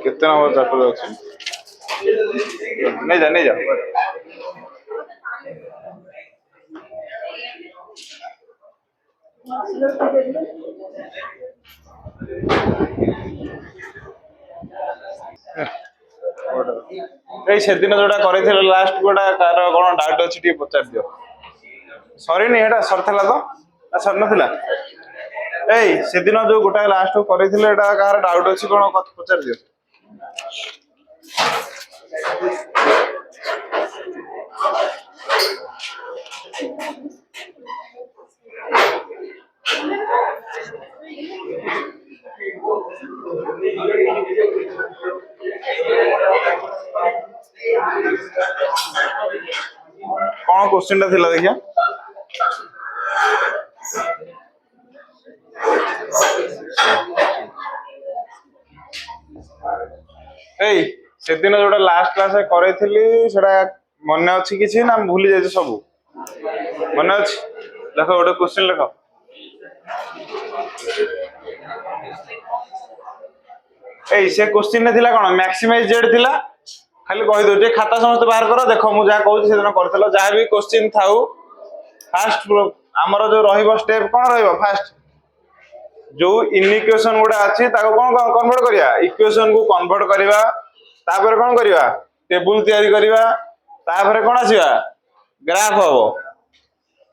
कितने number chapter अच्छे नहीं जा नहीं जा ए सेदिन जोटा करिथिले लास्ट गोटा कार कोन डाउट अछि टी पचार दियो सॉरी नहीं एटा सरथला तो आ सर नथिला ए सेदिन जो गोटा लास्ट करिथिले एटा कार डाउट अछि कोन पचार दियो कौन क्वेश्चन टा थिला देखिया ए सेदिन जोटा लास्ट क्लास करैथिली सेटा मन अछि किछि ना भूली जाय सब मन अछि देखो गोटे क्वेश्चन लिखो ए से क्वेश्चन ने थिला कोन मैक्सिमाइज जेड थिला खाली कहि दो जे खाता समस्त बाहर करो देखो मु जा कहू से दिन करथलो जा भी क्वेश्चन थाउ फास्ट हमर जो रहिबो स्टेप कोन रहिबो फास्ट जो इक्वेशन गुडा अछि ताको कोन कन्वर्ट करिया इक्वेशन को कन्वर्ट करिवा तापर कोन करिवा टेबल तयारी करिवा तापर कोन आसीबा ग्राफ होबो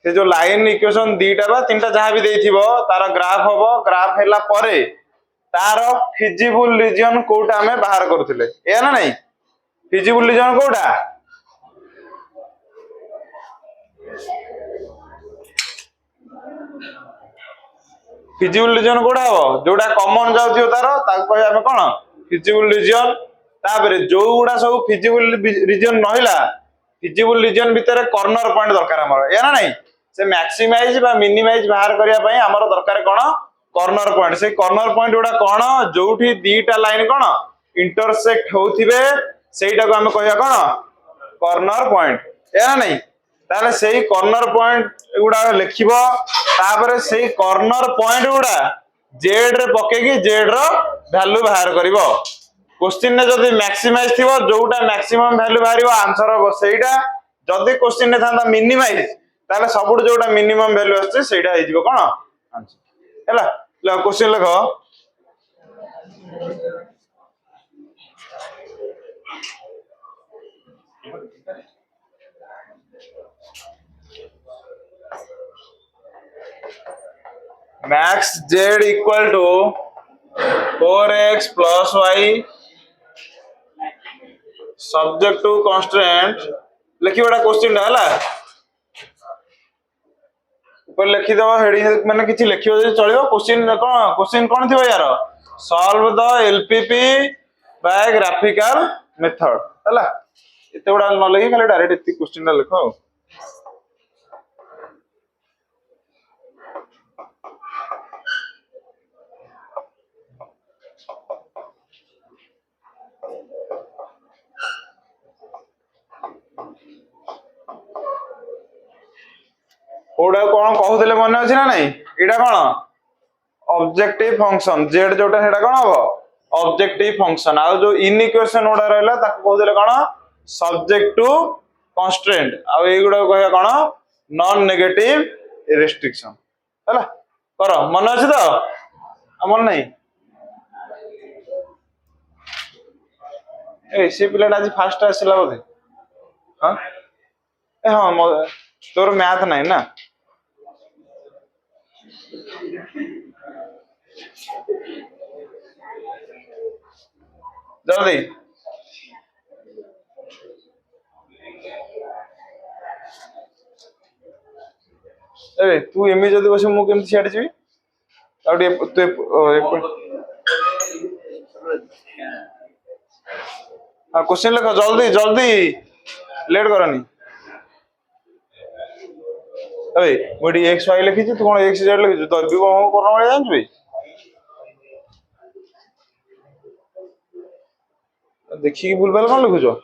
से जो लाइन इक्वेशन दीटा बा तीनटा जहां भी देइथिबो तार ग्राफ होबो ग्राफ हैला परे तार फिजिबल रीजन कोटा हमें बाहर करथिले ए ना नहीं फिजिबल रीजन कोटा फिजिबल रीजन कोडा हो जोडा कॉमन जाउथियो तारो ताको कहि हमें कोन फिजिबल रीजन तापरे जो गुडा सब फिजिबल रीजन नहिला फिजिबल रीजन भीतर कॉर्नर पॉइंट दरकार हमर या ना नहीं से मैक्सिमाइज बा मिनिमाइज बाहर करिया पई हमर दरकार कोन कॉर्नर पॉइंट से कॉर्नर पॉइंट गुडा कोन जोठी दीटा लाइन कोन इंटरसेक्ट होउथिबे सेटा को हम कहिया कोन कॉर्नर पॉइंट या ना नहीं ताले सेही कॉर्नर पॉइंट गुडा लिखिबो तापरे सेही कॉर्नर पॉइंट गुडा जेड रे पकेकी जेड रो वैल्यू बाहर करिवो क्वेश्चन ने जदी मैक्सिमाइज थिबो जोटा मैक्सिमम वैल्यू बाहरिवो आंसर हो सेहीटा जदी क्वेश्चन ने थांदा मिनिमाइज ताले सबुड जोटा मिनिमम वैल्यू आछे सेहीटा हे जिवो कोन आंसर हैला ल क्वेश्चन लिखो max z equal to 4x plus y subject to constraint लिखिबा क्वेश्चन हला ऊपर लिखि दबा हेडिंग माने किछि लिखियो जे चलियो क्वेश्चन कोन थिबो यार solve the LPP by graphical method हला एते बडा न लगी खाली डायरेक्ट इति क्वेश्चन लिखो ओडा कोन कहउतले मन अछि ना नहीं एडा कोन ऑब्जेक्टिव फंक्शन z जोटा हेडा कोन हो ऑब्जेक्टिव फंक्शन आ जो इनइक्वेशन ओडा रहला ताको कहउतले कोन सब्जेक्ट टू कांस्टेंट आ एगुडा कहया कोन नॉन नेगेटिव रिस्ट्रिक्शन हला करो मन अछि तो मन नहीं ए से पिलाटा आज फास्ट आसला बोधे हां ए हां तोर मैथ नहीं ना जल्दी ए तू एमी जदी बस मु केम सियाड जीवी आउडी तू एक हां क्वेश्चन लिखो जल्दी जल्दी लेट करनी अबे मोडी x y लिखि तू कोन x z लिखि तो भी कोन कोन वाले जान भाई देखिए भूलभाल कौन लिखुଛ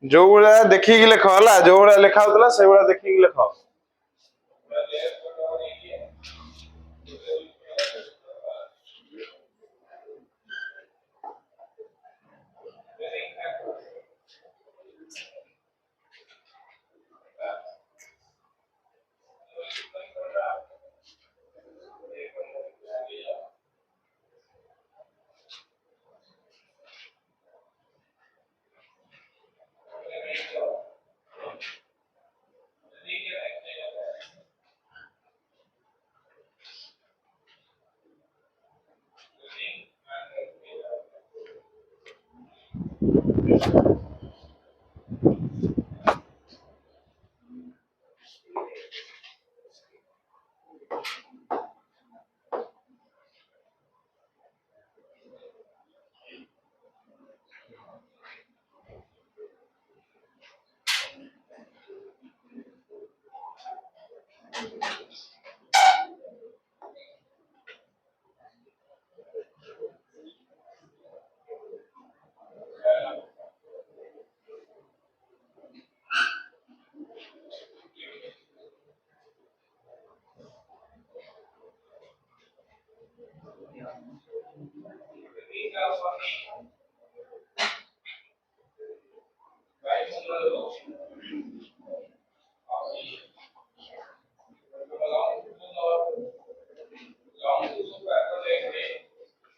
जो भाया देखिए लिख है जो भाया लिखा होता से भाया देखिए लिख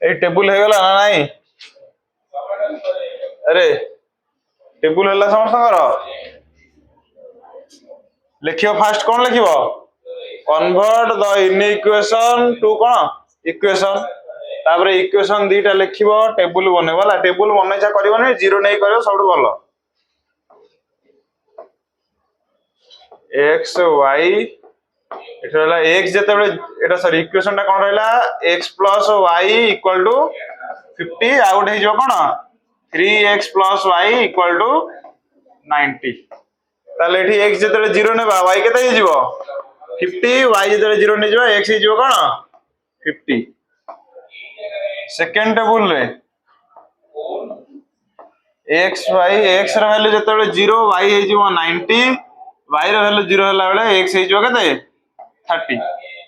ए टेबुल है गला ना नहीं अरे टेबुल है समस्त लिखियो फास्ट कौन लिखियो कन्वर्ट द इनइक्वेशन टू कौन इक्वेशन तापर इक्वेशन दीटा लिखिबो टेबुल बनेबो ला टेबुल बनेचा करबो जीरो नहीं करियो सब भलो x y एटा रहला x जते बेले एटा सॉरी इक्वेशन टा कोन रहला x + y = 50 आ उठे जो कोन 3x + y = 90 ताले एठी x जते 0 नेबा y केते हे जीवो 50 y जते 0 ने जीवो x हे जीवो कोन 50 सेकंड टेबल रे x y x ର वैल्यू जते बेले 0 y हे जीवो 90 y ର वैल्यू 0 होला बेले x हे जीवो केते 30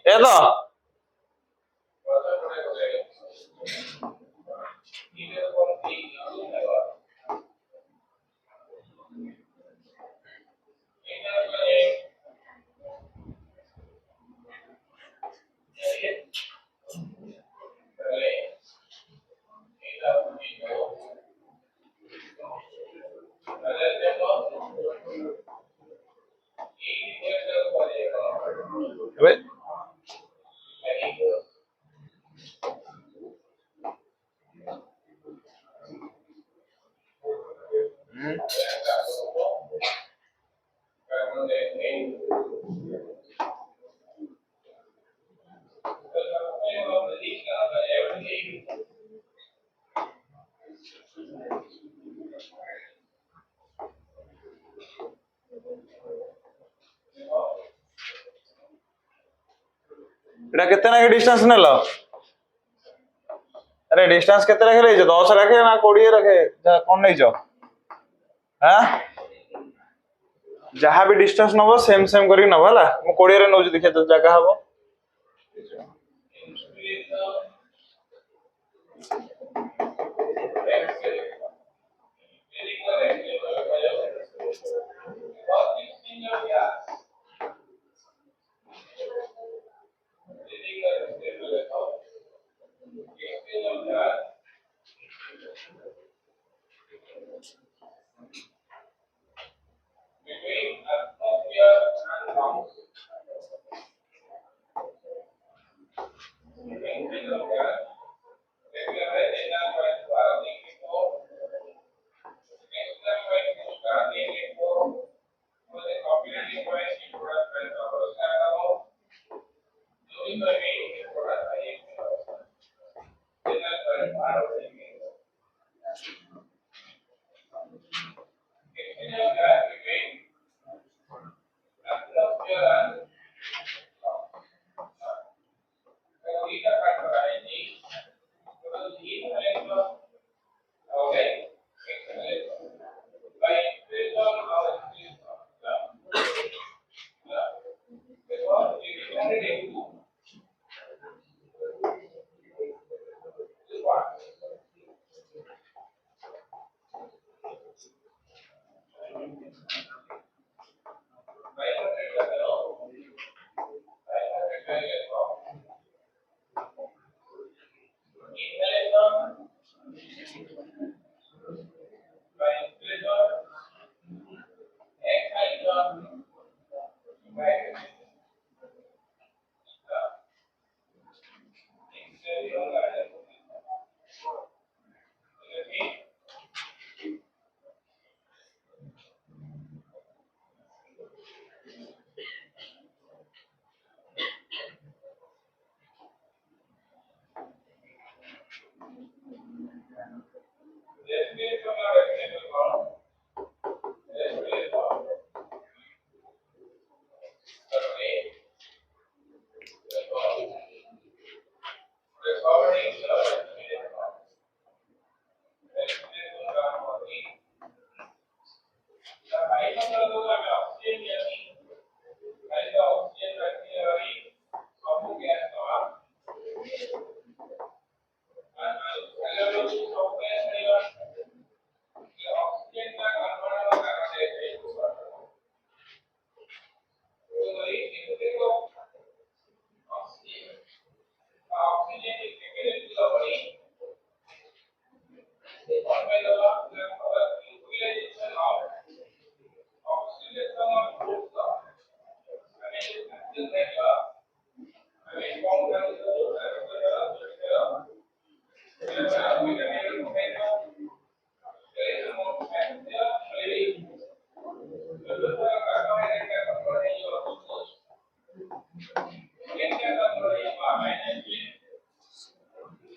ए तो अबे एटा केते ना डिस्टेंस नेलो अरे डिस्टेंस केते रखे ले 10 रखे ना 20 रखे जा कोन नै जो हां जहां भी डिस्टेंस नबो सेम सेम करी नबो हला मु 20 रे नौ देखि तो जगह हबो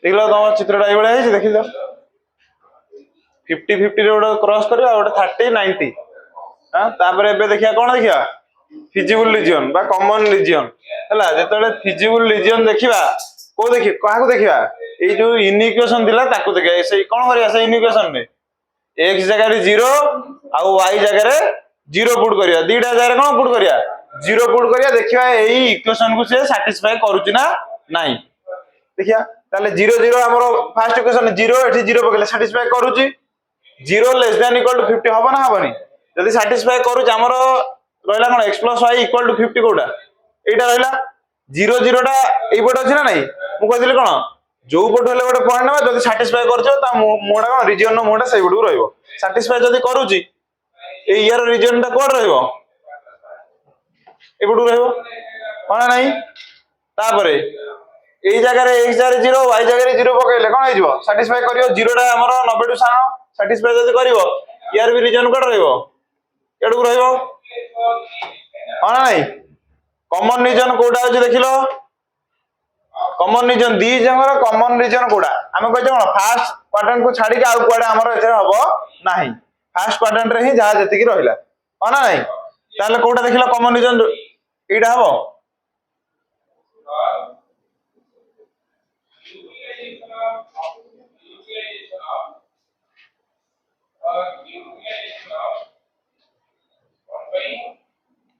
देखलो तुम चित्रटा ये भाई है देख लो 50-50 रे गोटे क्रॉस करिया गोटे 30-90 हां तापर एबे देखिया कोन देखिया फिजिबल रीजन बा कॉमन रीजन हला जेतले फिजिबल रीजन देखिबा को देखि काहा को देखिबा ए जो इनिक्वेशन दिला ताको देखिया से कोन करिया से इनिक्वेशन में x जगह रे 0 आ y जगह रे 0 पुट करिया दीटा जगह रे कोन पुट करिया 0 पुट करिया देखिया एई इक्वेशन को से सैटिस्फाई करूची ना नाही देखिया ताले 0 0 हमरो फर्स्ट इक्वेशन 0 एठी 0 पकेले सैटिस्फाई करूची 0 लेस देन इक्वल टू 50 हबो ना हबनी जदी सैटिस्फाई करू हमरो रहला कोन x + y = 50 कोडा एटा रहला 0 0 टा एई पट अछि ना नाही मु कहदिले कोन जो पट हेले गोटे पॉइंट ना जदी सैटिस्फाई करछो ता मोडा कोन रीजन नो मोडा सही पटू रहइबो सैटिस्फाई जदी करूची ए ईयर रीजन ता कोड रहइबो ए पटू रहइबो कोन नाही तापरे ए जगह रे x जगह रे 0 y जगह रे 0 पकेले कोन हे जिवो सैटिस्फाई करियो 0 टा हमरो 90 टू सानो सैटिस्फाई जदी करिवो ईयर भी रीजन कोड रहइबो एडू रहइबो कोन नाही कॉमन रीजन कोडा अछि देखिलो कॉमन रीजन दी जंगर कॉमन रीजन कोडा हमें कहते कोन फर्स्ट क्वाड्रेंट को छाडी के आ कोडा हमरो एथे हबो नाही फर्स्ट क्वाड्रेंट रे ही जहा जति की रहिला कोन नाही ताले कोडा देखिलो कॉमन रीजन एडा हबो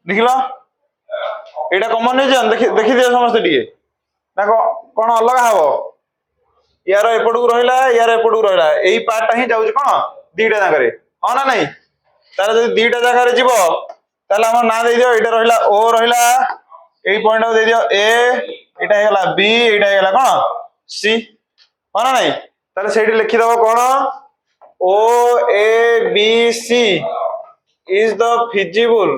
देखिलो एटा कॉमन रीजन देखि दियो समस्त टिके ना कोन अलग हबो यार एपडू रहिला यार एपडू रहिला एई पार्ट ही जाउछ कोन दीटा जगह रे हां ना नहीं तार जदी दीटा जगह रे जीवो ताले हम ना दे दियो एटा रहिला ओ रहिला एई पॉइंट दे दियो ए एटा हेला बी एटा हेला कोन सी हां ना नहीं ताले सेठी लिखि दबो कोन O A B C is the feasible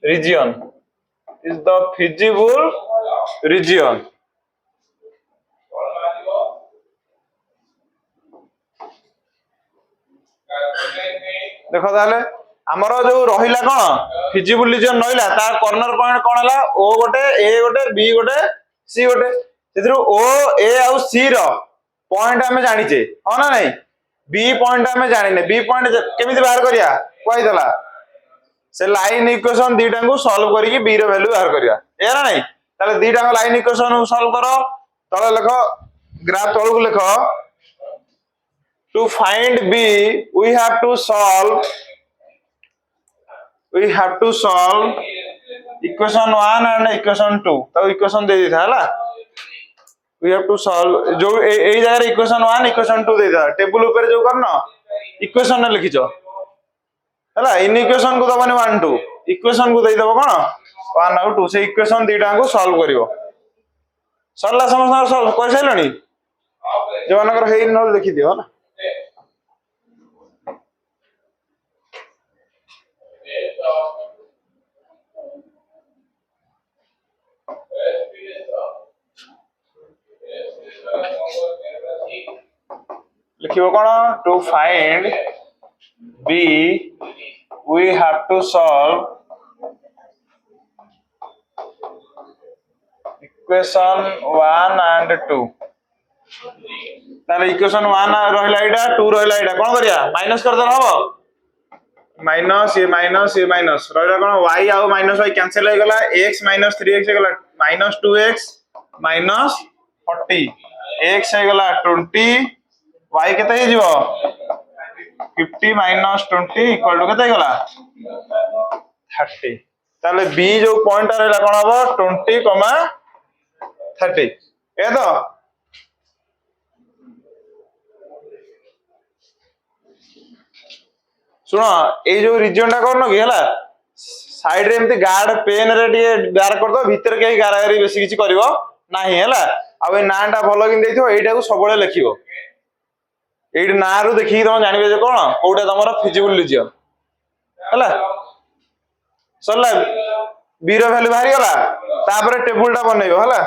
region is the feasible region देखो ताले हमरो जो रहिला कोन फिजिबल रीजन रहिला तार कॉर्नर पॉइंट कोन हला ओ गोटे ए गोटे बी गोटे सी गोटे सेथरो ओ ए आ सी रो पॉइंट हमें जानि छे हां ना नहीं बी पॉइंट हमें जानि ने बी पॉइंट केमिति बाहर करिया कोइ दला से लाइन इक्वेशन दीटा को सॉल्व करी बी रो वैल्यू बाहर करिया ए ना नहीं ताले दीटा को लाइन इक्वेशन को सॉल्व करो तळे लिखो ग्राफ तळ को लिखो to find b we have to solve equation 1 and equation 2 तो equation दे दिथा हला we have to solve जो ए जगह equation 1 equation 2 दे दिथा टेबल ऊपर जो करनो equation ने लिखिजो हला इन इक्वेशन को दबने 1 2 इक्वेशन को दे दबो कोन 1 और 2 से इक्वेशन दीटा को सॉल्व करिवो सरला समस्या सॉल्व कर सैलनी जो मानकर हेइ न लिखि दियो ना लिखिबो कोन to find b we have to solve equation 1 and 2 ताले इक्वेशन 1 रहला एटा 2 रहला एटा कोन करिया माइनस कर दर हबो माइनस ये माइनस रहला कोन y आ माइनस y कैंसिल हो गेला x - 3x हो गेला -2x - 40 x हो गेला 20 y केते हे जीवो 50 - 20 इक्वल टू केते गेला 30 ताले b जो पॉइंट रहला कोन हबो 20, 30 ए तो सुनो ए जो रीजन टा करनो कि हला साइड रे एमती गार्ड पेन रे टिए गार कर दो भीतर के गारागरी बेसी किछि करिवो नाही हला आ ए नाटा भलो कि देथियो एटा को सबळे लिखिवो एडी ना रु देखि तुम जानिबे जे कोन कोटा तमरो फिजिबल रीजन हला सरला बी रो वैल्यू बाहरी गला तापर टेबल टा बनैबो हला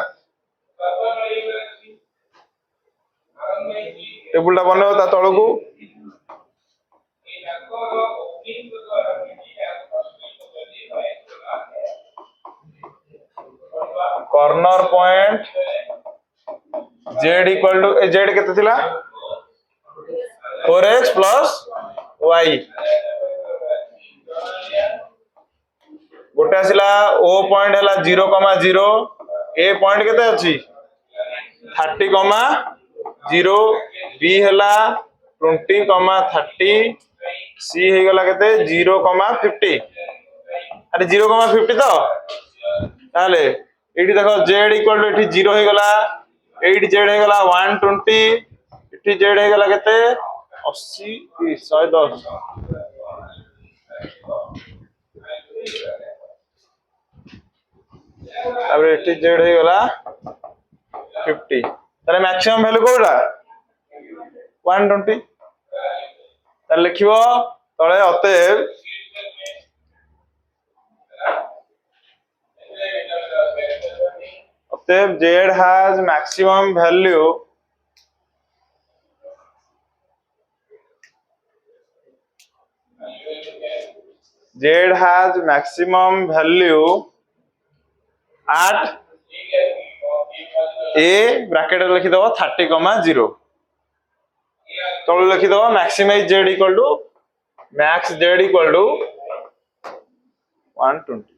टेबल टा बनैबो ता तळकू corner point Z equal to Z केते थिला 4x प्लस y गोटे आसिला ओ पॉइंट हैला 0,0 ए पॉइंट केते अछि 30,0 बी हैला 20,30 सी हे गला केते 0,50 अरे 0,50 तो ताले एठी देखो z इक्वल टू एठी 0 हे गला एठी z हे गला 120 एठी z हे गला केते 80 110 अब एठी z हे गला 50 ताले मैक्सिमम वैल्यू कोडा 120 ताले लिखिबो तळे अतएव Z has maximum value at a bracket लिखि दबो 30,0 तो लिखि दबो maximize z equal to max z equal to 120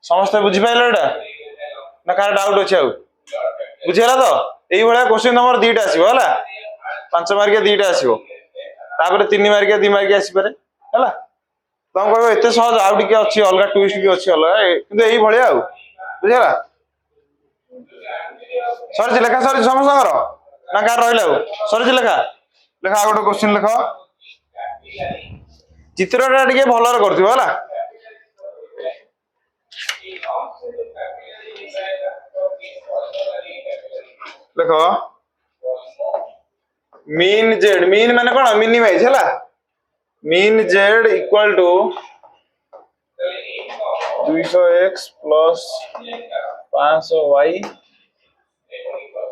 समस्त बुझी पाइल एटा ना कार डाउट अछि आउ बुझिला तो एई भलिया क्वेश्चन नंबर 2 टा आसीबो हला 5 मार्किया 2 टा आसीबो तापर 3 मार्किया 2 मार्किया आसी पारे हला तुम कहबो एते सहज आउ टिके अछि अलगा ट्विस्ट भी अछि अलगा किंतु एई भलिया आउ बुझिला सरज लेखा सरज समस्त ना कार रहला सरज लेखा लेखा गोटे क्वेश्चन लेखो चित्रटा टिके भलर करथिबो हला देखो मीन जेड मीन माने कोन मिनिमाइज हैला min Z equal to 200x plus 500y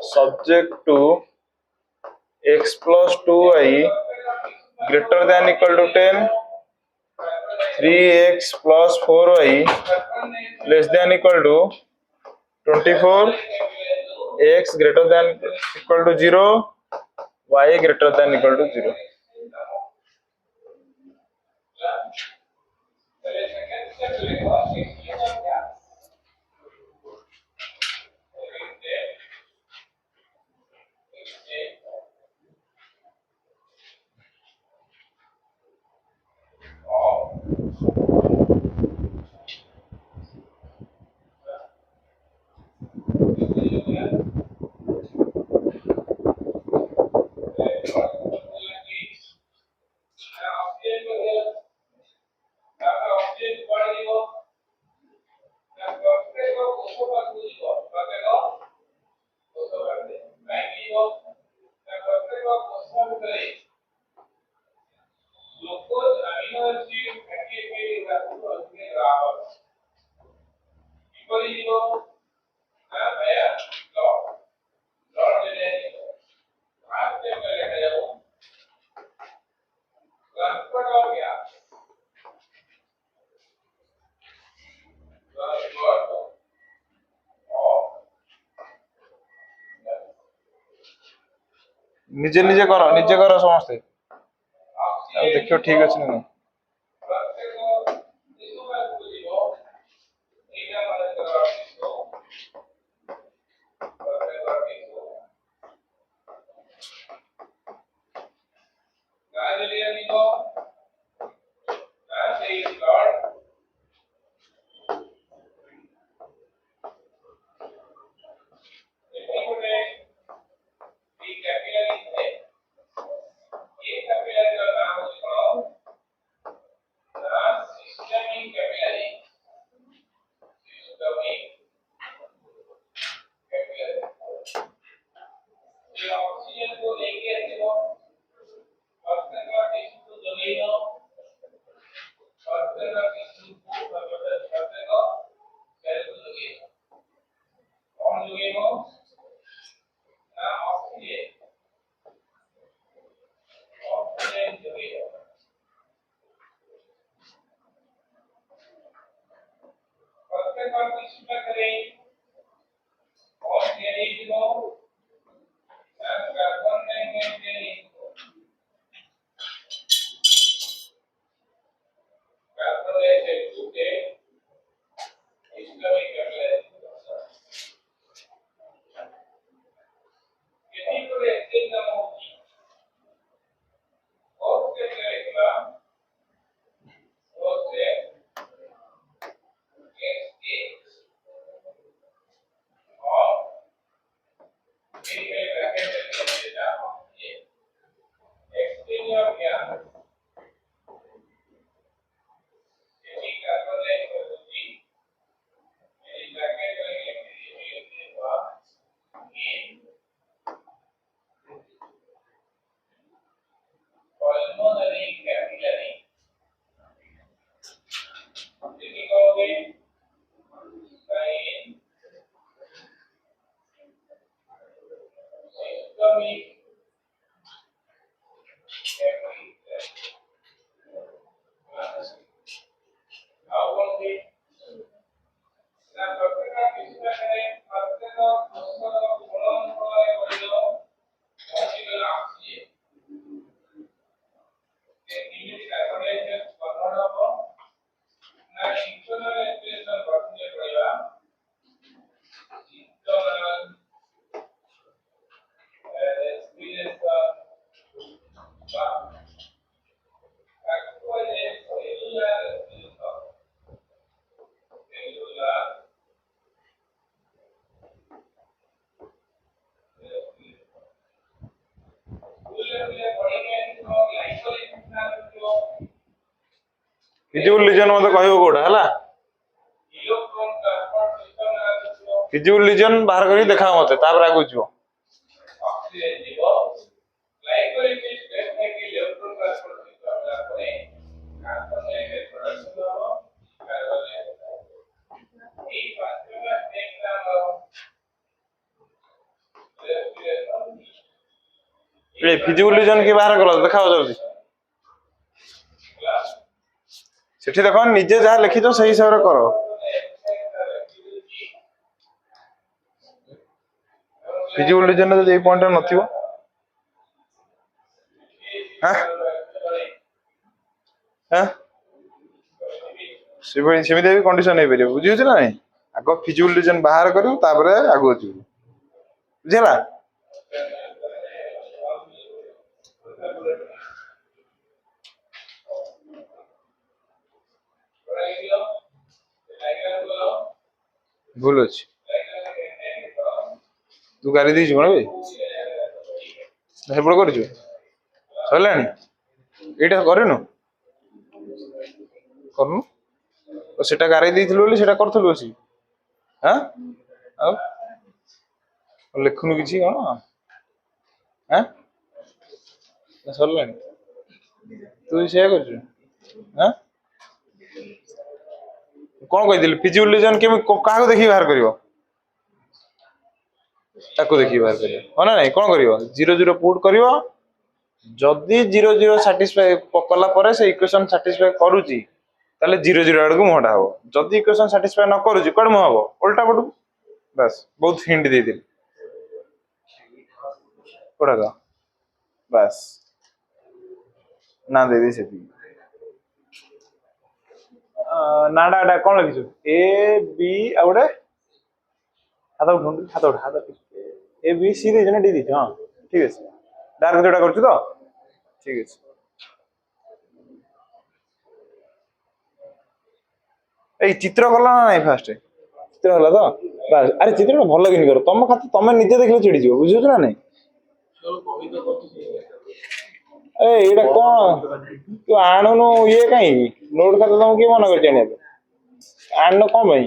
subject to x plus 2y greater than equal to 10 3x plus 4y less than equal to 24 x greater than equal to 0 y greater than equal to 0 निजे निजे करो समस्ते देखियो ठीक अछि ना feasible region मते कहबो कोडा हला फिजिबल रीजन बाहर करी देखा मते तापर आगु जिवो ए फिजिबल रीजन के बाहर करो देखाओ जल्दी सेठी देखो निजे जहाँ लिखिछ सही हिसाब रे करो फिजिबल रीजन रे जे पॉइंट नथिबो हां हां सेमिति भी कंडीशन नहीं परियो बुझियो ना नहीं आगो फिजिबल रीजन बाहर करू तापर आगो जिवो बुझला भूल अछि तू गाड़ी दी कोन बे हेबड़ करछु सरलानी एटा करेनु करनु ओ सेटा गाड़ी देथिलु बोली सेटा करथलु अछि हां आ लिखुनु किछि कोन हां सरलानी तू से करछु हां कोन कहि दिल फिजिबल रीजन के काको देखि बाहर करिवो ताको देखि बाहर करियो हो ना नहीं कोन करिवो 0 0 पुट करिवो जदी 0 0 सैटिस्फाई कला परे से इक्वेशन सैटिस्फाई करूची ताले 0 0 आड़ को मोडा हो जदी इक्वेशन सैटिस्फाई न करूची कोड मो हबो उल्टा पटू बस बहुत हिंट दे दिल कोडा का बस ना दे दे सेती नाडा डा कोन लिखिछु ए बी आउडे हाथ उठ ए बी सी दे जने डी दी हां ठीक है डार्क जोडा करछु तो ठीक है ए चित्र कला ना नहीं फास्ट चित्र हला तो बस अरे चित्र भलो किन करो तुम खाते तुम निजे देखले चिड़ी जिवो बुझियो ना नहीं ए एडा कोन तू आणनु ये काई नोट खाता तुम की मन कर जाने आणनो कोन भाई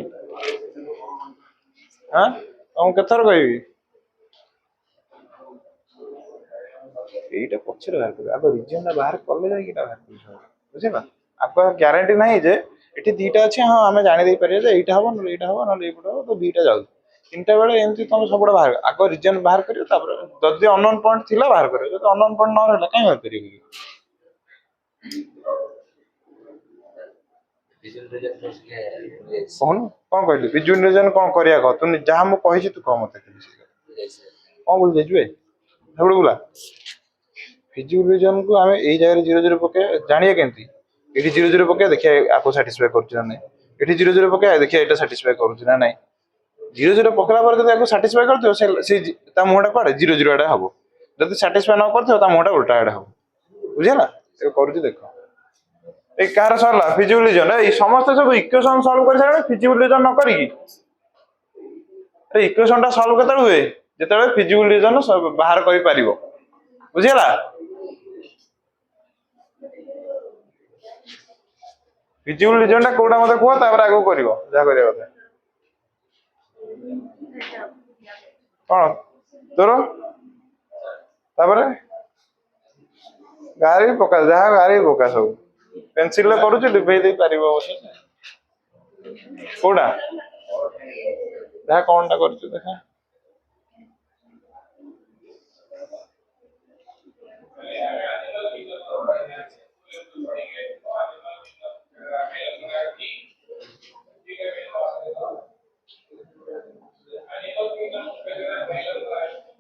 हां तुम केथर कहबी एटा पछरे बाहर कर आगो रीजन बाहर करले जाई किटा बाहर कर बुझिला आपको ग्यारंटी नहीं जे एठी दीटा अछि हां हमें जानि दे परिए जे एटा हबो न एटा हबो न एपटा हबो तो बीटा जाउ तीनटा बेले एमती तुम सबडा बाहर आगो रीजन बाहर करियो तापर जदी अननोन पॉइंट थिला बाहर करियो जदी अननोन पॉइंट न रहला काई बाहर करियो कौन कौन कहली फिजिबल रीजन कौन करिया को तू जहां मु कहि छी तू कह मते कौन बोल जेजुए हेबड़ बोला फिजिबल रीजन को हमें एई जगह 0 0 पके जानिया केंती एठी 0 0 पके देखिया आपको सैटिस्फाई करछ ना नहीं एठी 0 0 पके देखिया एटा सैटिस्फाई करछ ना नहीं 0 0 पकला पर जदी आपको सैटिस्फाई करथियो से ता मोडा पड़े 0 0 आडे हबो जदी सैटिस्फाई न करथियो ता मोडा उल्टा आडे हबो बुझिला ए करूची देखो ए कार सरला फिजिबल रीजन ए समस्त सब इक्वेशन सॉल्व कर सारे फिजिबल रीजन न करी ए इक्वेशन ता सॉल्व केतल हुए जेतले फिजिबल रीजन सब बाहर करि परिबो बुझिला फिजिबल रीजन ता कोडा मते को तापर आगो करिवो जा करिया କଥା कोन तोरो तापर गाड़ी पका जा गाड़ी पका सब पेंसिल ले करू छी डिबे दे परिबो कोडा जा कोनटा करछु देखा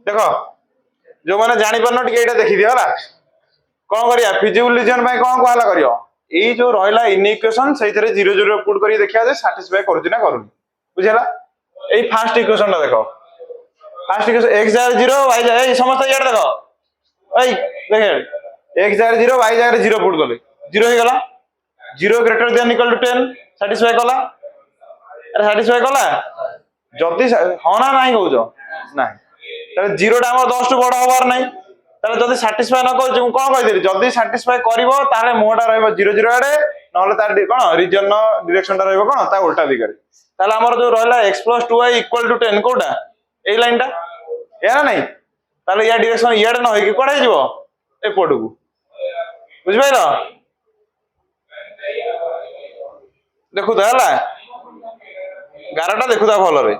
देखो जो माने जानि परनो टिके एटा देखि दियो हला कोन करिया फिजिबल रीजन भाई कोन कहला करियो एई जो रहला इक्वेशन सेइथरे 0 0 पुट करी देखिया जे सैटिस्फाई करूची ना करूनी बुझिला एई फर्स्ट इक्वेशन ता देखो फर्स्ट इक्वेशन x जार 0 y जार ए समस्त यार देखो एई देख x जार 0 y जार 0 पुट गले 0 हे गला 0 greater than equal to 10 satisfy कला अरे सैटिस्फाई कला जदी होना नाही कहउजो नाही ताले 0 टा हमर 10 टू बड़ होबार नाही ताले जदी सैटिस्फाई न करछु कोन कहि देली जदी सैटिस्फाई करिवो ताले मोडा रहइबो 0 0 आडे नहले तार कोन रीजन डायरेक्शन टा रहबो कोन ता उल्टा दिगरे ताले हमर जो रहला x + 2y = 10 कोटा ए लाइन टा या ना नहीं ताले या डायरेक्शन याड न होई कि कोडा हिजबो ए पडू बुझ पाइलो देखु ता हला गारटा देखु ता भलो रे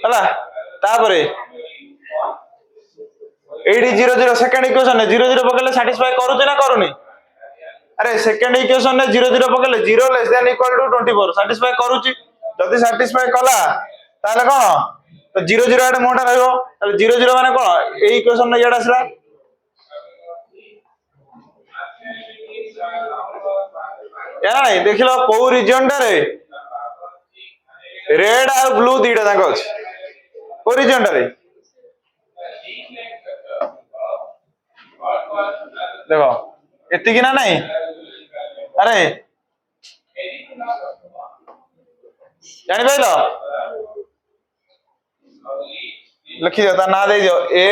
हला तापरे एडी 0 0 सेकंड इक्वेशन 0 0 पकले सैटिस्फाई करूछ ना करूनी अरे सेकंड इक्वेशन 0 0 पकले 0 less than equal to 24 satisfy करूछ जदी सैटिस्फाई कला ताले कोन तो 0 0 आडे मोटा रहबो ताले 0 0 माने कोन ए इक्वेशन न याड आसला या नहीं देखिलो को रीजन टा रे रेड और ब्लू दीटा ताको अछि को रीजन टा रे देखो एति कि ना नहीं अरे जानि पाइलो लिखि दियो ता ना दे दियो ए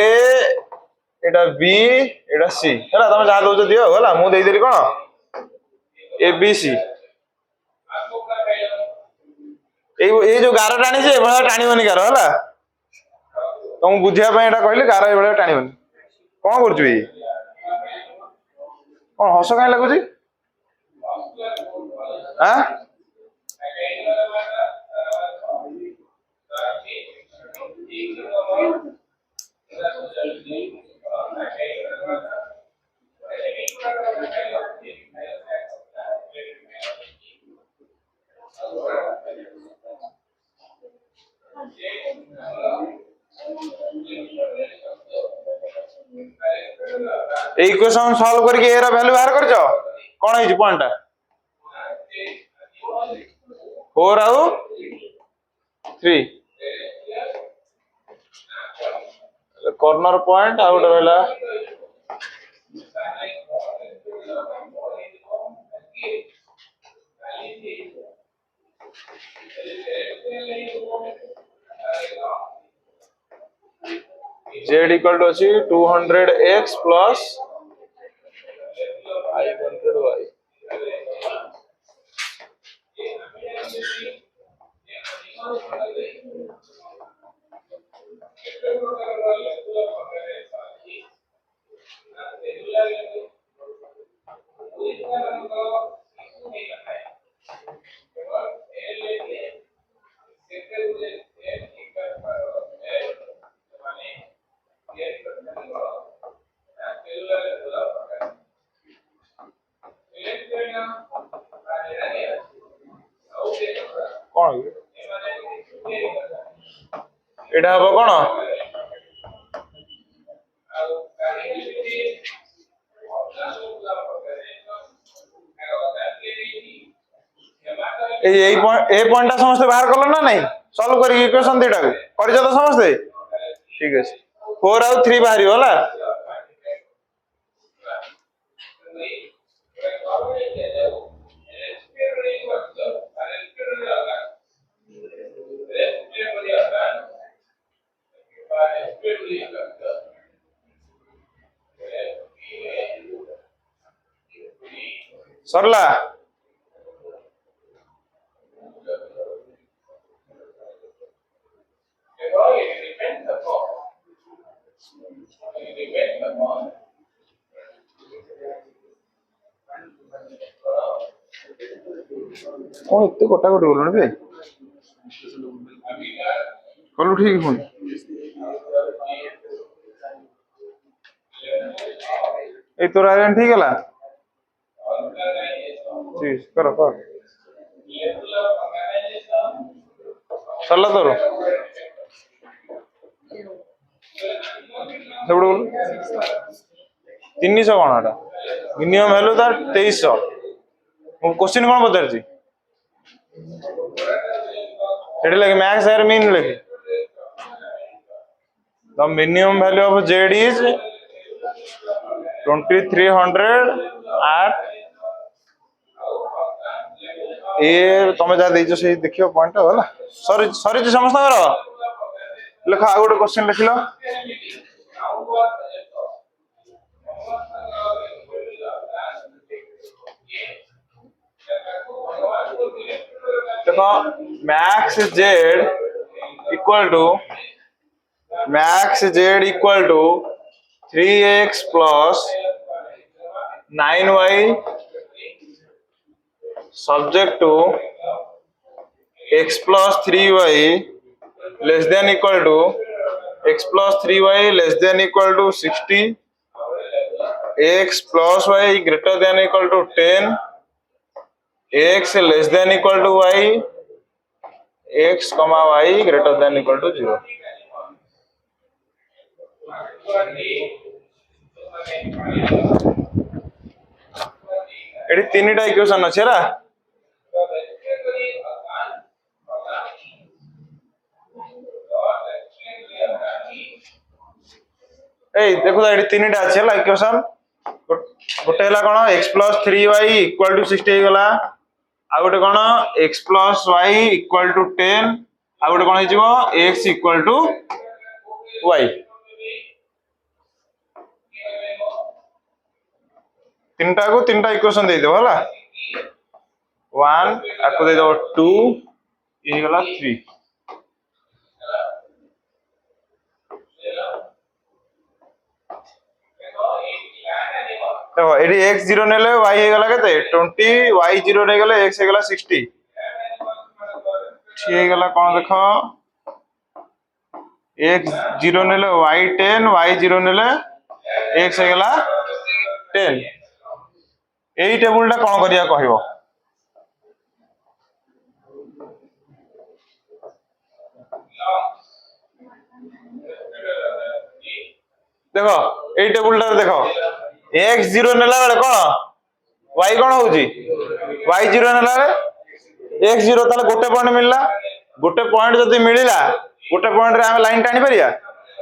एटा बी एटा सी हला तमे जा दउछ दियो हला मु देई देली कोन ए बी सी ए जो गार टाणी जे एबळा टाणीबनी गार हला तुम बुझिया पय एटा कहले गार एबळा टाणीबनी कोन करछु ई कोन हस काई लागु छी हां इक्वेशन सॉल्व करके ए रा वैल्यू बाहर करजो कोन हिज पॉइंट 4 आउ 3 कॉर्नर पॉइंट आउट रहला z equal to अछि 200x plus 500y कौन एटा हबो कोन ए पॉइंट समस्त बाहर करलो ना नहीं सॉल्व करी इक्वेशन देटा को करजो तो समस्त ठीक है 4 और 3 बाहरी होला सरला कौन इतने कटा कटी बोलो बे कलु ठीक फोन ए तोर आयरन ठीक है ठीक करो कर सरला तोर सेबडू 300 कौन एटा मिनिमम वैल्यू तार 2300 मु क्वेश्चन कौन पचार छी एटे लगे मैक्स एयर मीन लगे the minimum value of z is 2300 at ए तमे जा देजो से देखियो पॉइंट होला सॉरी सॉरी जी समस्त करो लिखा आ गोटे क्वेश्चन लिखलो देखो max Z equal to max Z equal to 3x plus 9y subject to x plus 3y less than equal to x plus 3y less than equal to 60, x plus y greater than equal to 10, x less than equal to y, x comma y greater than equal to 0. Eighty तीनटा equation अच्छे रा ए देखो eighty तीनटा अच्छे ला equation गोटे हला कोन x plus 3y equal to 60 हे गला आ गोटे कोन x plus y equal to 10 आ गोटे कोन हे जिवो x equal to y तीनटा को तीनटा इक्वेशन दे दो हला 1 आको दे दो 2 ये गला 3 देखो एडी x 0 नेले y हे गला केते 20 y 0 ने गेले x हे गला 60 ठीक हे गला कोन देखो x 0 नेले y 10 y 0 नेले x हे गला 10 एई टेबुल टा कोन करिया कहबो देखो एई टेबुल टा देखो x 0 नेला बेले कोन y कोन होउची y 0 नेला रे x 0 ताले गोटे पॉइंट मिलला गोटे पॉइंट जदी मिलिला गोटे पॉइंट रे हम लाइन टाणी परिया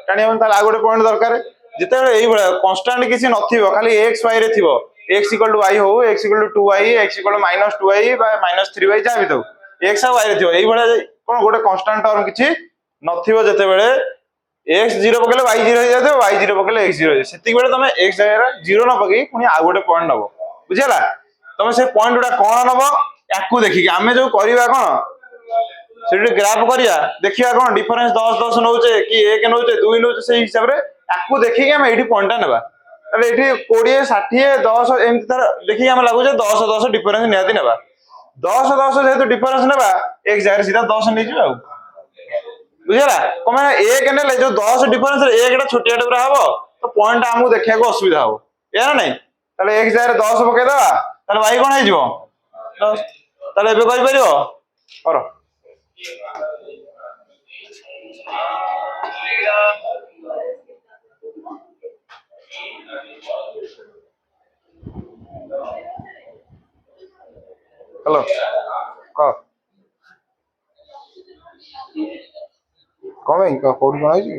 टाणी हम ताले आ गोटे पॉइंट दरकार जते बेले एई बळे कांस्टेंट किसी नथिबो खाली x y रे थिबो x = y हो x = 2y x = -2y बा -3y जा भी तो x आ y रे थिबो एई बळे कोन गोटे कांस्टेंट टर्म किछि नथिबो जते बेले x 0 पकेले y 0 हो जातो y 0 पकेले x 0 हो जातो सेति बेले तमे x जगह 0 न पकई पुनी आ गोटे पॉइंट नबो बुझियला तमे से पॉइंट उडा कोन नबो याकू देखि कि हमें जो करिवा कोन सेठी ग्राफ करिया देखिया कोन डिफरेंस 10 10 नउचे कि 1 नउचे 2 नउचे से हिसाब रे याकू देखि कि हम एठी पॉइंट नेबा तले एठी 20 60 10 एमति तर देखि हम लागु जे 10 10 डिफरेंस नियाती नेबा 10 10 जेतु डिफरेंस नेबा x जगह सीधा 10 नै जिबा बुझला कमे 1 नेले जो 10 डिफरेंस रे 1 टा छोटिया टुरा हबो तो पॉइंट हमु देखिया को असुविधा हबो या नै तले x जगह 10 पके दवा तले y कोन हे जिवो 10 तले एबे कहि परियो करो हेलो का कमे का कोड बनाई छी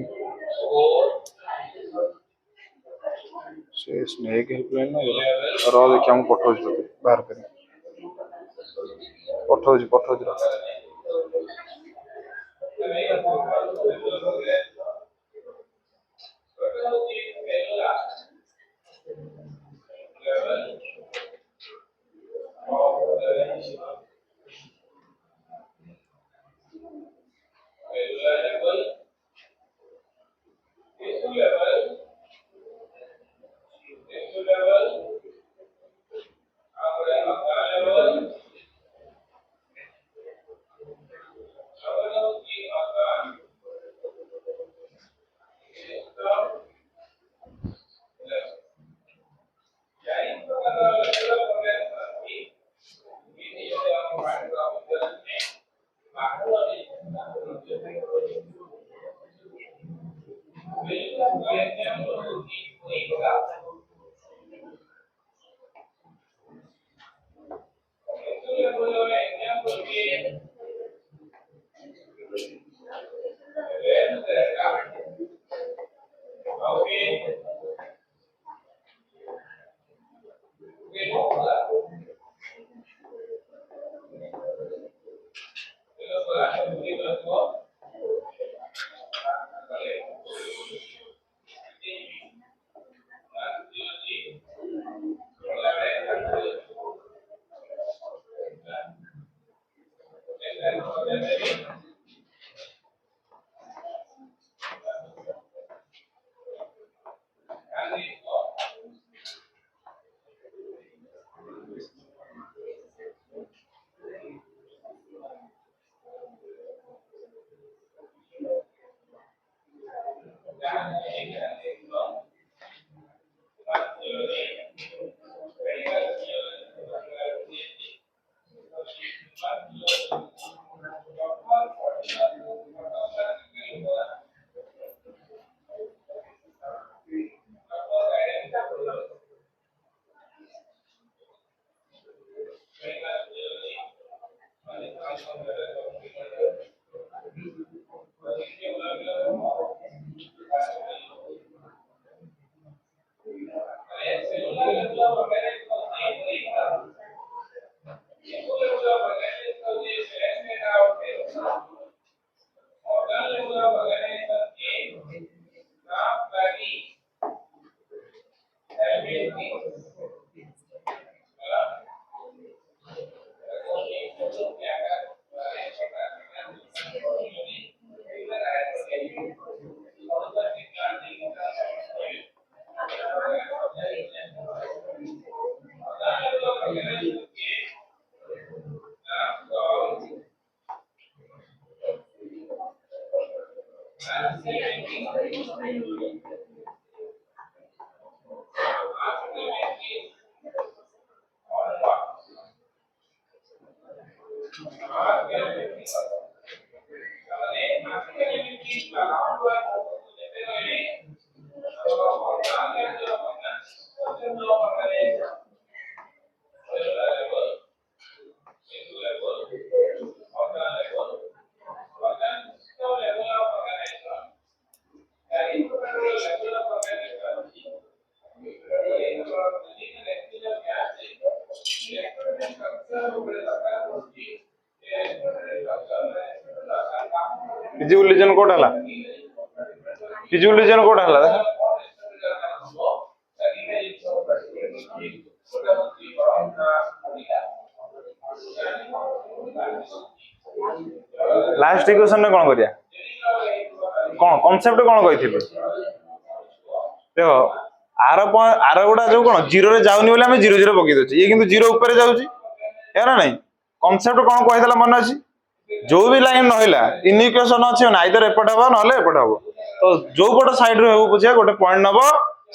से स्नेक हेल्पलाइन ना रो देखि हम पठोज बाहर कर पठोज फिजिबल रीजन कोड हला फिजिबल रीजन कोड हला देखा लास्ट इक्वेशन में कौन करिया कौन कांसेप्ट कौन कहिथिलु देखो आर गुडा जो कौन जीरो रे जाउनी बोले हमें जीरो जीरो पकई दउची ये किंतु जीरो ऊपर जाउची है ना नहीं कांसेप्ट कौन कहितला मन अछि जो भी लाइन नहिला इन इक्वेशन अछि ना आइदर एपट हबो नले एपट हबो तो जो पट साइड रे हेबो बुझिया गोटे पॉइंट नबो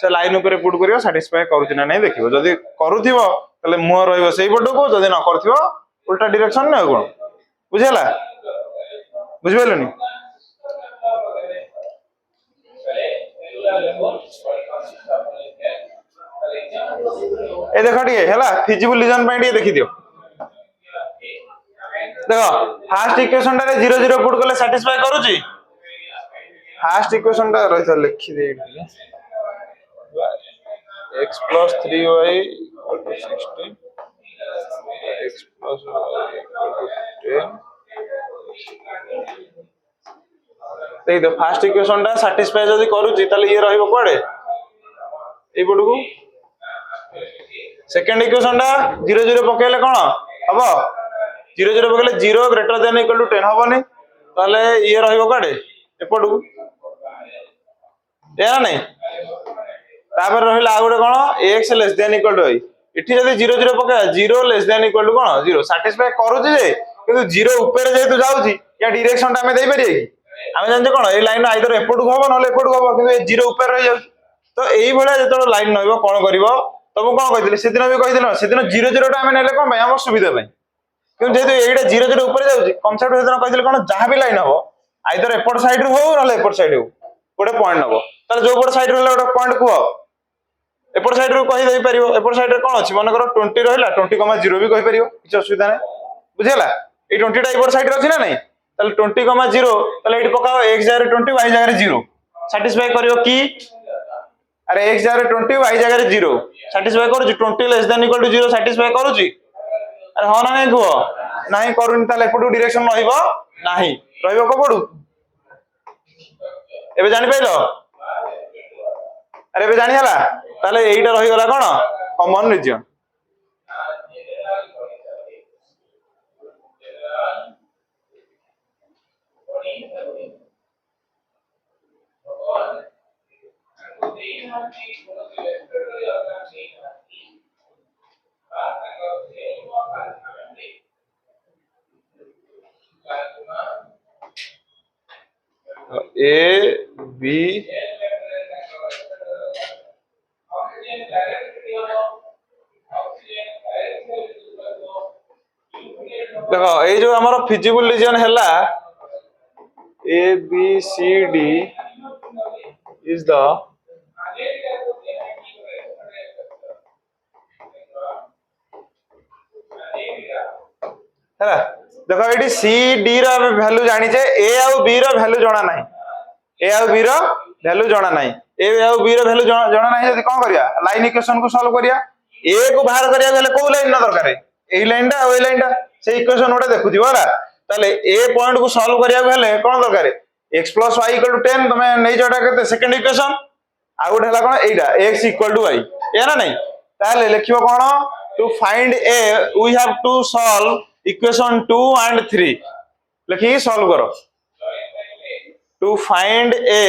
से लाइन ऊपर पुट करियो सैटिस्फाई करूची ना नहीं देखिबो जदी करूथिबो तले मुह रहइबो सेही पट को जदी न करथिबो उल्टा डायरेक्शन ने कोन बुझियला बुझिबेलनी ए देखा टिके हैला फिजिबल रीजन पे टिके देखि दियो देखो फर्स्ट इक्वेशन रे 0 0 पुट करले सैटिस्फाई करूची फर्स्ट इक्वेशन टा रहित लिखि दे x plus 3y equal to 16 x plus y equal to 10 देख दो फर्स्ट इक्वेशन टा सैटिस्फाई जदी करूची ताले ये रहइबो कोडे ए पडू सेकंड इक्वेशन टा 0 0 पकेले कोन हबो 0 0 पकेले 0 ग्रेटर देन इक्वल टू 10 हबोनी ताले ये रहइबो कोडे ए पडू या नहीं तापर रहिला आ गुडे कोन x less than equal to y इठी जदी 0 0 पके 0 लेस देन इक्वल टू कोन 0 सैटिस्फाई करूची जे किंतु 0 ऊपर जे तू जाउची या डायरेक्शन ता हमें देई परिए कि हमें जानते कोन ए लाइन आइदर एपटू हबो नले एपटू हबो किंतु ए 0 ऊपर रहि जाउची तो एई भले जेतो लाइन नइबो कोन करिवो तब कोन कहितले सेदिन भी कहितले सेदिन 0 0 टा हमें नेले कोन भाई हम सुविधा पई क्यों जेतु एइडा 0 0 ऊपर जाउची कांसेप्ट सेदिन कहितले कोन जहां भी लाइन हबो आइदर एपट साइड रो हो नले एपट साइड हो गोटे पॉइंट नबो ताले जो पट साइड रो गोटे पॉइंट को एपट साइड रो कहि देई परियो एपट साइड रे कोन अछि मन करो 20 रहिला 20,0 भी कहि परियो किछ असुविधा नै बुझियला ए 20 टा एपट साइड रो अछि ना नै ताले 20,0 ताले एठी पकाओ x जगह 20 y जगह 0 सैटिस्फाई करियो की अरे x जगह 20 y जगह 0 सैटिस्फाई करूची 20 less than equal to 0 satisfy करूची अरे हो ना नहीं कुह नहीं करूनी ताले एपटू डायरेक्शन रहइबो नाही रहइबो को पडू एबे जानि पाइलो अरे एबे जानि हला ताले एइटा रहि गला कोन कॉमन रीजन ए बी देखो ए जो हमर फिजिबल रीजन हैला A B C D is the हैला देखो ये सी डी वैल्यू जानिचे ए आउ बी वैल्यू जना नहीं ए आउ बी वैल्यू जना नहीं ए आउ बी वैल्यू जना नहीं जदी कोन करिया लाइन इक्वेशन को सॉल्व करिया ए को बाहर करिया गेले को लाइन न दरकार एई लाइन टा ओई लाइन टा से इक्वेशन ओटा देखु दिबो होला ताले ए पॉइंट को सॉल्व करिया गेले कोन दरकार x + y = 10 तमे नै जोटा केते सेकंड इक्वेशन आ गोटे हला कोन एइडा x = y या ना नहीं ताले लिखिबो कोन to find A we have to solve equation 2 and 3 लिखि सॉल्व करो टू फाइंड ए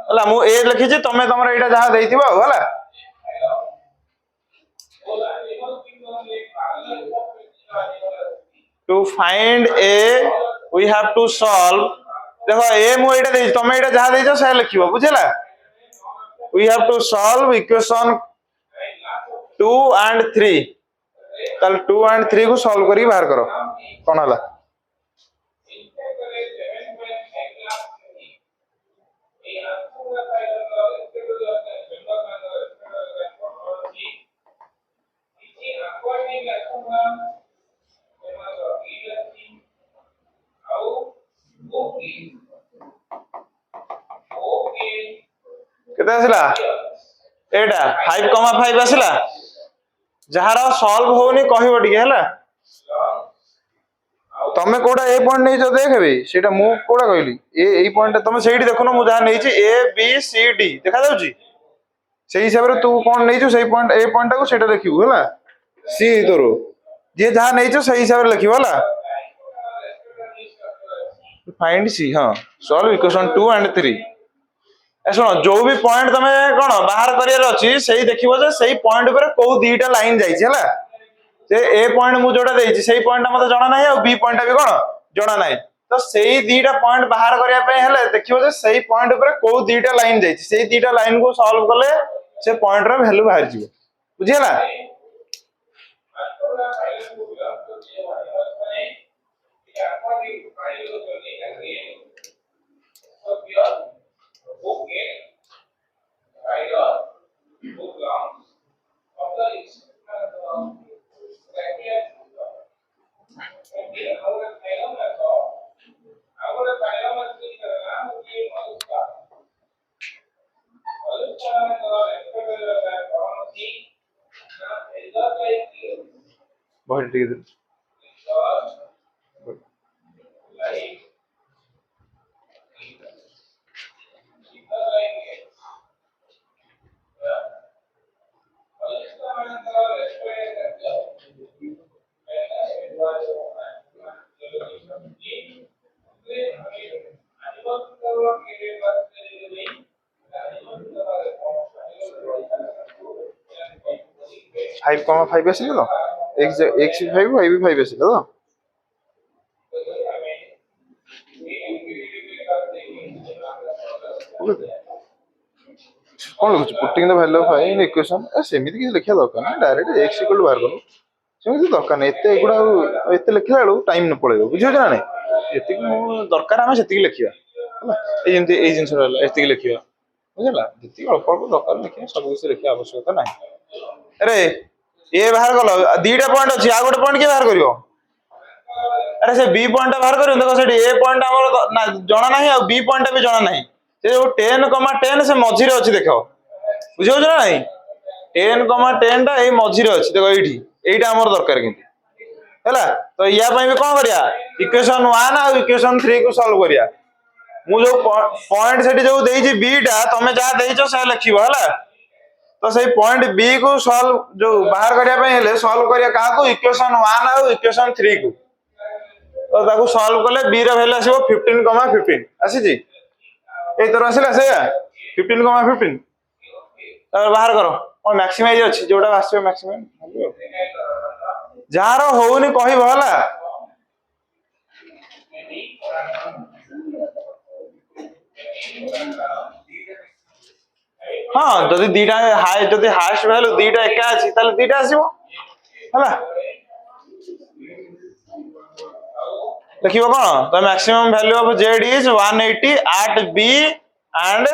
हला मु ए लिखि जे तमे तमरा एटा जहा देइथिबो हला to find A we have to solve देखो ए मु एटा देइ तमे एटा जहा देइछो से लिखिबो बुझला we have to solve equation 2 and 3 ताल 2 and 3 को सॉल्व करी बाहर करो कोन हला केते आसिला एटा 5,5 आसिला जहार सॉल्व होनी कहबो टिके हला तमे कोडा ए पॉइंट नै जो देखबे सेटा मु कोडा कहली ए पॉइंट तमे सेठी देखनो मु जहा नै छी ए बी सी डी देखा जाउची सेही हिसाब रे तू कोन नै छु सेही पॉइंट ए पॉइंट को सेटा लिखिबो हला सी तोरो जे जहा नै छु सेही हिसाब रे लिखिबो हला फाइंड सी हां सॉल्व इक्वेशन 2 and 3 सुनो जो भी पॉइंट तमे कोन बाहर करियर अछि सेही देखिबो जे सेही पॉइंट ऊपर को दीटा लाइन जाई छै हला से ए पॉइंट मु जोटा देई छी सेही पॉइंट मते जणा नाही और बी पॉइंट भी कोन जणा नाही तो सेही दीटा पॉइंट बाहर करिया पे हेले देखिबो जे सेही पॉइंट ऊपर को दीटा लाइन जाई छै सेही दीटा लाइन को सॉल्व करले से पॉइंट रो वैल्यू बाहर जिवो बुझियला बहुत ठीक है फाइव कॉमा फाइव आसिल तो एक्स फाइव वाई भी फाइव आसिल तो कौन लिखुछ putting the value of i in equation सेमिति कि लिखिया दरकार ना डायरेक्ट x इक्वल टू बाहर करू सेमिति दरकार नै एते एगुडा एते लिखिला बेलू टाइम न पळेबो बुझियो ना नै एते दरकार हम सेति लिखिया हला ए जेंति ए जिंस रहला एते लिखिया बुझला जति अल्प अल्प दरकार लिखिया सब कुछ लिखिया आवश्यकता नै अरे ए बाहर गलो दीटा पॉइंट अछि आ गोटे पॉइंट के बाहर करियो अरे से बी पॉइंट बाहर करियो देखो सेठी ए पॉइंट हमर जणा नाही आ बी पॉइंट भी जणा नाही से जो 10,10 से मझी रे अछि देखो बुझियो ना नाही 10,10 टा ए मझी रे अछि देखो एठी एटा हमर दरकार किंती हैला तो या पई भी कोन करिया इक्वेशन 1 आ इक्वेशन 3 को सॉल्व करिया मु जो पॉइंट सेठी जो देई छी बी टा तमे जा देइछो से लिखिबो हैला तो सही पॉइंट बी को सॉल्व जो बाहर करिया पे हेले सॉल्व करिया का को इक्वेशन 1 और इक्वेशन 3 को तो ताको सॉल्व करले बी रा वैल्यू आसीबो 15,15 आसी जी ए तरह आसीला से 15,15 तो बाहर करो और मैक्सिमाइज अछि जोटा आसीबो मैक्सिमम जार होउनी कहिबो हला हाँ जदि दीटा हाई जदि हाईएस्ट वैल्यू दीटा एका अछि ताले दीटा आसीबो हला देखिबो कोन तो maximum value of z is 180 at b and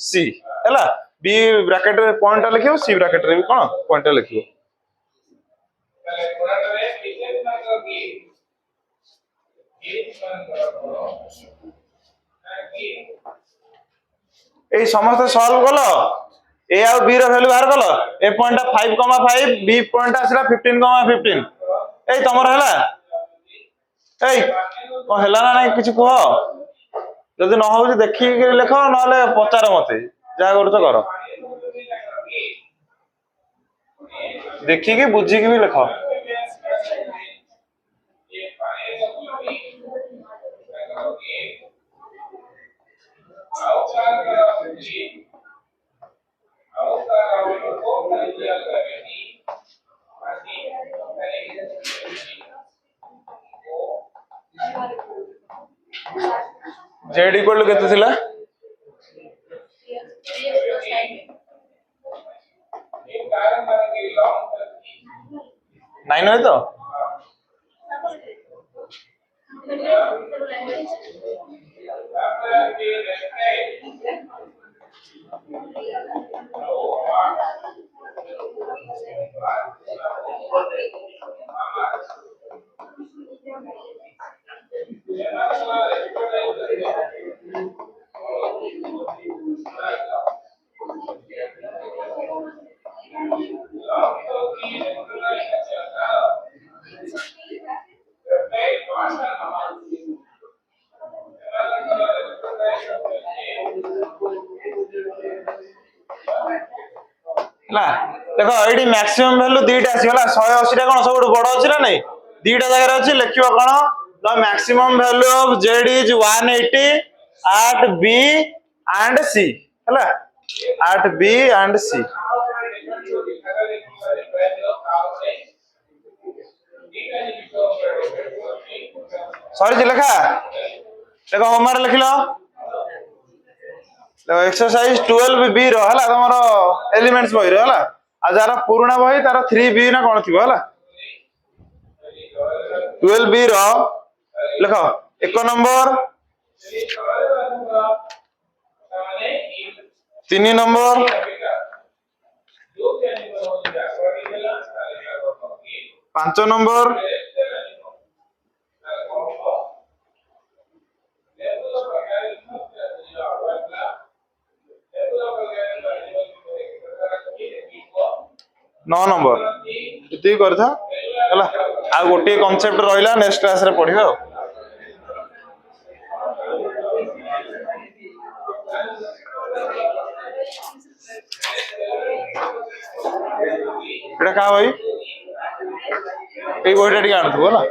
c हला b ब्रैकेट रे पॉइंट लिखियो c ब्रैकेट रे भी कोन पॉइंट लिखियो এই সমস্ত সলভ কল ए आउ बी रो वैल्यू बाहर कल ए पॉइंट 5,5 बी पॉइंट आसला 15,15 एई तमर हला एई को हला ना नहीं किछ कुह जदि न हो देखि लेख ना पचार मते जा करूछ कर देखिकी बुझिकी भी लेख जेड इक्वल टू केते थिला 9 है तो ला देखो एडी मैक्सिमम वैल्यू दीटा आसीगला 180 टा कोन सबुठ बड़ अछि ना नै दीटा जगह अछि लिखिबो कोन the maximum value of z is 180 at b and c हला at b and c sorry जी लिखा देखो होमर लिखिलो एक्सरसाइज 12 बी रो हला तमरो एलिमेंट्स बही रो हला आ जारा पुराना बही तार 3 बी ना कोन थिबो हला 12 बी रो लिखो एक नंबर 3 नंबर 5 नंबर 9 नंबर इति करथा हला आ गोटे कांसेप्ट रहिला नेक्स्ट क्लास रे पढिबो एटा का भाई ए बोइटा टी आनथु होला